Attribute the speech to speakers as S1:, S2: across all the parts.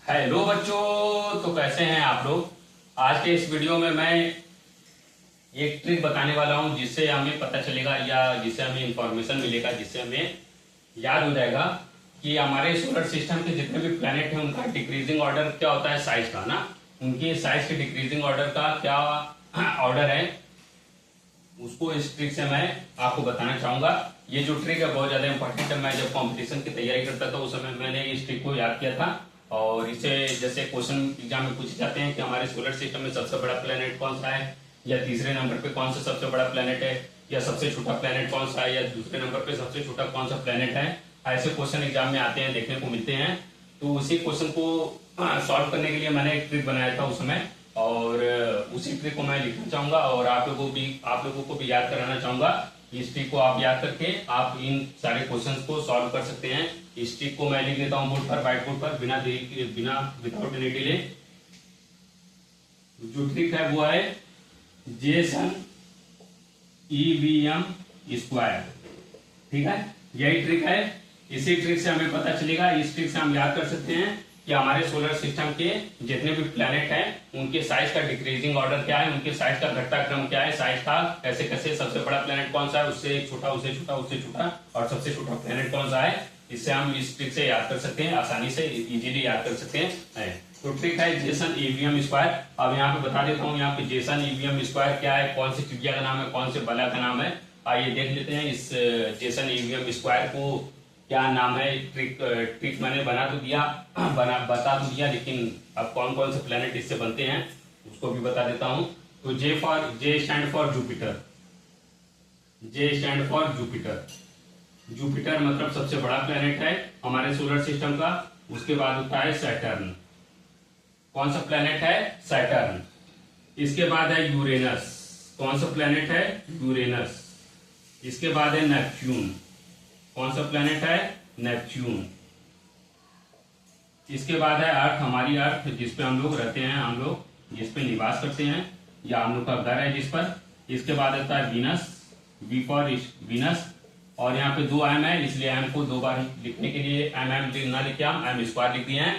S1: Hello बच्चों, तो कैसे हैं आप लोग। आज के इस वीडियो में मैं एक ट्रिक बताने वाला हूं जिससे हमें पता चलेगा या जिससे हमें इंफॉर्मेशन मिलेगा, जिससे हमें याद हो जाएगा कि हमारे सोलर सिस्टम के जितने भी प्लैनेट हैं उनका डिक्रीजिंग ऑर्डर क्या होता है, साइज का ना। उनके साइज के डिक्रीजिंग ऑर्डर का क्या ऑर्डर है, उसको इस ट्रिक से मैं आपको बताना चाहूंगा। ये जो ट्रिक है बहुत ज्यादा इंपॉर्टेंट है। मैं जब कंपटीशन की तैयारी करता था उस समय मैंने इस ट्रिक को याद किया था। और इसे जैसे क्वेश्चन एग्जाम में पूछे जाते हैं कि हमारे सोलर सिस्टम में सबसे बड़ा प्लेनेट कौन सा है, या तीसरे नंबर पे कौन सा सबसे बड़ा प्लेनेट है, या सबसे छोटा प्लेनेट कौन सा है, या दूसरे नंबर पे सबसे छोटा कौन सा प्लेनेट है। ऐसे क्वेश्चन एग्जाम में आते हैं, देखने को मिलते हैं। तो उसी क्वेश्चन को सॉल्व करने के लिए मैंने एक ट्रिक बनाया था उस समय, और उसी ट्रिक को मैं लिखना चाहूंगा और आप लोगों को भी याद कराना चाहूंगा। इस ट्रिक को आप याद करके आप इन सारे क्वेश्चंस को सॉल्व कर सकते हैं। इस ट्रिक को मैं लिख देता हूं बोर्ड पर, व्हाइट बोर्ड पर, बिना विदाउट एनी डिले। जो ट्रिक है वो है जेसन ईवीएम स्क्वायर। ठीक है, यही ट्रिक है। इसी ट्रिक से हमें पता चलेगा, इस ट्रिक से हम याद कर सकते हैं कि हमारे सोलर सिस्टम के जितने भी प्लैनेट हैं उनके साइज का डिक्रीजिंग ऑर्डर क्या है, उनके साइज का घटता क्रम क्या है, साइज का कैसे कैसे, सबसे बड़ा प्लैनेट कौन सा है, उससे छोटा, उससे छोटा, उससे छोटा, और सबसे छोटा प्लैनेट कौन सा है। इससे हम इस ट्रिक से याद कर सकते हैं, आसानी से इजीली याद कर सकते हैं। तो ट्रिक है जेसन ईवीएम स्क्वायर। अब यहाँ पे बता देता हूँ, यहाँ पे जेसन ईवीएम स्क्वायर क्या है, कौन सी त्रिज्या का नाम है, कौन से बला का नाम है। आइए देख लेते हैं इस जेसन ईवीएम स्क्वायर को क्या नाम है। ट्रिक मैंने बता तो दिया, लेकिन अब कौन कौन से प्लेनेट इससे बनते हैं उसको भी बता देता हूं। तो J stand for Jupiter. J stand for Jupiter. Jupiter मतलब सबसे बड़ा प्लेनेट है हमारे सोलर सिस्टम का। उसके बाद होता है सैटर्न। कौन सा प्लेनेट है, सैटर्न। इसके बाद है यूरेनस। कौन सा प्लेनेट है, यूरेनस। इसके बाद है नेपच्यून। कौन सा प्लेनेट है, नेपच्यून। इसके बाद है अर्थ, हमारी अर्थ जिसपे हम लोग रहते हैं, हम लोग जिसपे निवास करते हैं, या हम लोग का घर है जिस पर। इसके बाद आता है वीनस, वी फॉर वीनस। और यहाँ पे 2 एम है, इसलिए एम को 2 बार लिखने के लिए एम ना लिखे, हम एम स्क्वायर लिख दिए हैं।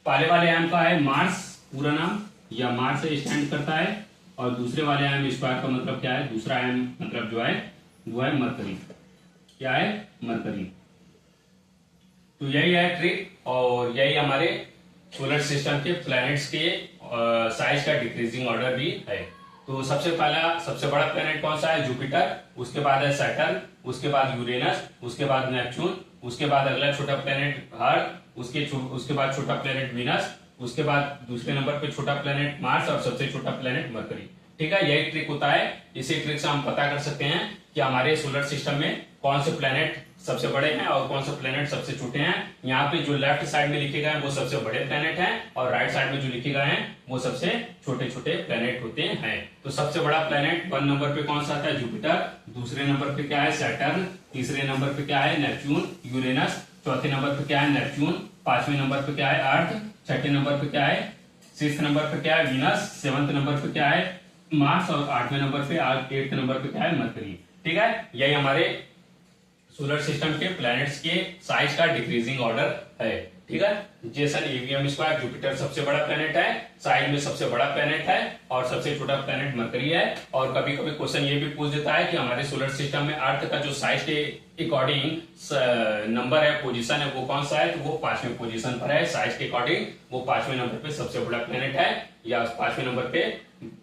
S1: पहले वाले एम का है मार्स, पूरा नाम, या मार्स से स्टैंड करता है। और दूसरे वाले एम स्क्वायर का मतलब क्या है, दूसरा एम मतलब जो है वो है मरकरी। क्या है, मरकरी। तो यही है ट्रिक, और यही हमारे सोलर सिस्टम के प्लैनेट्स के साइज का डिक्रीजिंग ऑर्डर भी है। तो सबसे बड़ा प्लैनेट कौन सा है, जुपिटर। उसके बाद है सैटर्न, उसके बाद यूरेनस, उसके बाद नेपच्यून, उसके बाद अगला छोटा प्लैनेट अर्थ, उसके बाद छोटा प्लैनेट वीनस, उसके बाद दूसरे नंबर पे छोटा प्लैनेट मार्स, और सबसे छोटा प्लैनेट मरकरी। ठीक है, यही ट्रिक होता है। इसी ट्रिक से हम पता कर सकते हैं कि हमारे सोलर सिस्टम में कौन से प्लैनेट सबसे बड़े हैं और कौन से प्लैनेट सबसे छोटे हैं। यहाँ पे जो लेफ्ट साइड में लिखे गए हैं वो सबसे बड़े प्लैनेट हैं, और राइट साइड में जो लिखे गए हैं वो सबसे छोटे छोटे प्लैनेट होते हैं। तो सबसे बड़ा प्लैनेट 1 नंबर पे कौन सा आता है, जुपिटर। दूसरे नंबर पे क्या है, सैटर्न। तीसरे नंबर पे क्या है, नेपच्यून, यूरेनस। चौथे नंबर पे क्या है, नेपच्यून। 5वें नंबर पे क्या है, अर्थ। 6ठे नंबर पे क्या है, 6th नंबर पे क्या है, वीनस। 7th नंबर पे क्या है, मार्स। और 8वें नंबर पे 8th नंबर पे क्या है, मरकरी। ठीक है, यही हमारे सोलर सिस्टम के प्लैनेट्स के साइज का डिक्रीजिंग ऑर्डर है। ठीक है, जेसन ईवीएम स्क्वायर, जुपिटर सबसे बड़ा प्लैनेट है, साइज में सबसे बड़ा प्लैनेट है, और सबसे छोटा प्लैनेट मरकरी है। और कभी कभी क्वेश्चन ये भी पूछ देता है कि हमारे सोलर सिस्टम में अर्थ का जो साइज के अकॉर्डिंग नंबर है, पोजीशन है, वो कौन सा है, तो वो 5वें पोजीशन पर है। साइज के अकॉर्डिंग वो 5वें नंबर पे सबसे बड़ा प्लैनेट है, या 5वें नंबर पे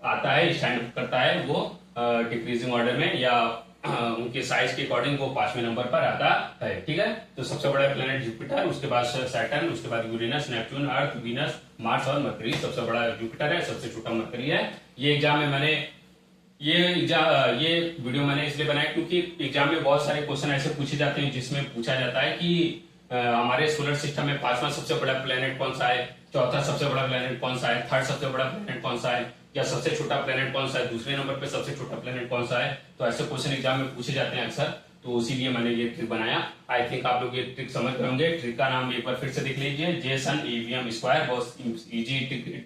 S1: आता है, स्टैंड करता है वो डिक्रीजिंग ऑर्डर में, या उनके साइज के अकॉर्डिंग वो 5वें नंबर पर आता है। ठीक है, तो सबसे बड़ा प्लैनेट जुपिटर, उसके बाद सैटर्न, उसके बाद यूरेनस, नेपच्यून, अर्थ, वीनस, मार्स और मरकरी। सबसे बड़ा जुपिटर है, सबसे छोटा मरकरी है। ये एग्जाम में मैंने ये वीडियो मैंने इसलिए बनाया क्योंकि एग्जाम में बहुत सारे क्वेश्चन ऐसे पूछे जाते हैं जिसमें पूछा जाता है कि हमारे सोलर सिस्टम में 5वां सबसे बड़ा प्लैनेट कौन सा है, चौथा सबसे बड़ा प्लैनेट कौन सा है, थर्ड सबसे बड़ा प्लैनेट कौन सा है, या सबसे छोटा प्लैनेट कौन सा है, दूसरे नंबर पे सबसे छोटा प्लैनेट कौन सा है। तो ऐसे क्वेश्चन एग्जाम में पूछे जाते हैं अक्सर। तो इसीलिए मैंने ये ट्रिक बनाया। आई थिंक आप लोग ये ट्रिक समझ गए होंगे। ट्रिक का नाम एक बार फिर से देख लीजिए, जेसन ईवीएम स्क्वायर। बहुत इजी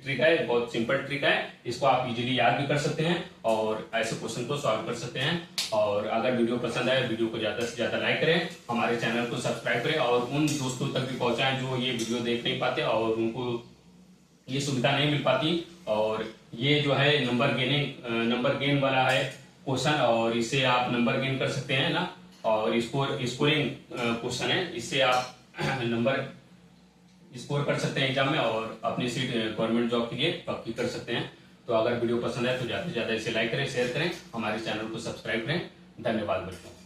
S1: ट्रिक है, बहुत सिंपल ट्रिक है। इसको आप इजीली याद भी कर सकते हैं और ऐसे क्वेश्चन को सॉल्व कर सकते हैं। और अगर वीडियो पसंद आए, वीडियो को ज्यादा से ज्यादा लाइक करें, हमारे चैनल को सब्सक्राइब करें और उन दोस्तों तक भी पहुंचाएं जो ये वीडियो देख नहीं पाते और उनको ये सुविधा नहीं मिल पाती। और ये जो है नंबर गेन वाला है क्वेश्चन, और इससे आप नंबर गेन कर सकते हैं ना, और स्कोरिंग क्वेश्चन है, इससे आप नंबर स्कोर कर सकते हैं एग्जाम में और अपनी सीट गवर्नमेंट जॉब के लिए पक्की कर सकते हैं। तो अगर वीडियो पसंद है तो ज्यादा से ज्यादा इसे लाइक करें, शेयर करें, हमारे चैनल को सब्सक्राइब करें। धन्यवाद बच्चों।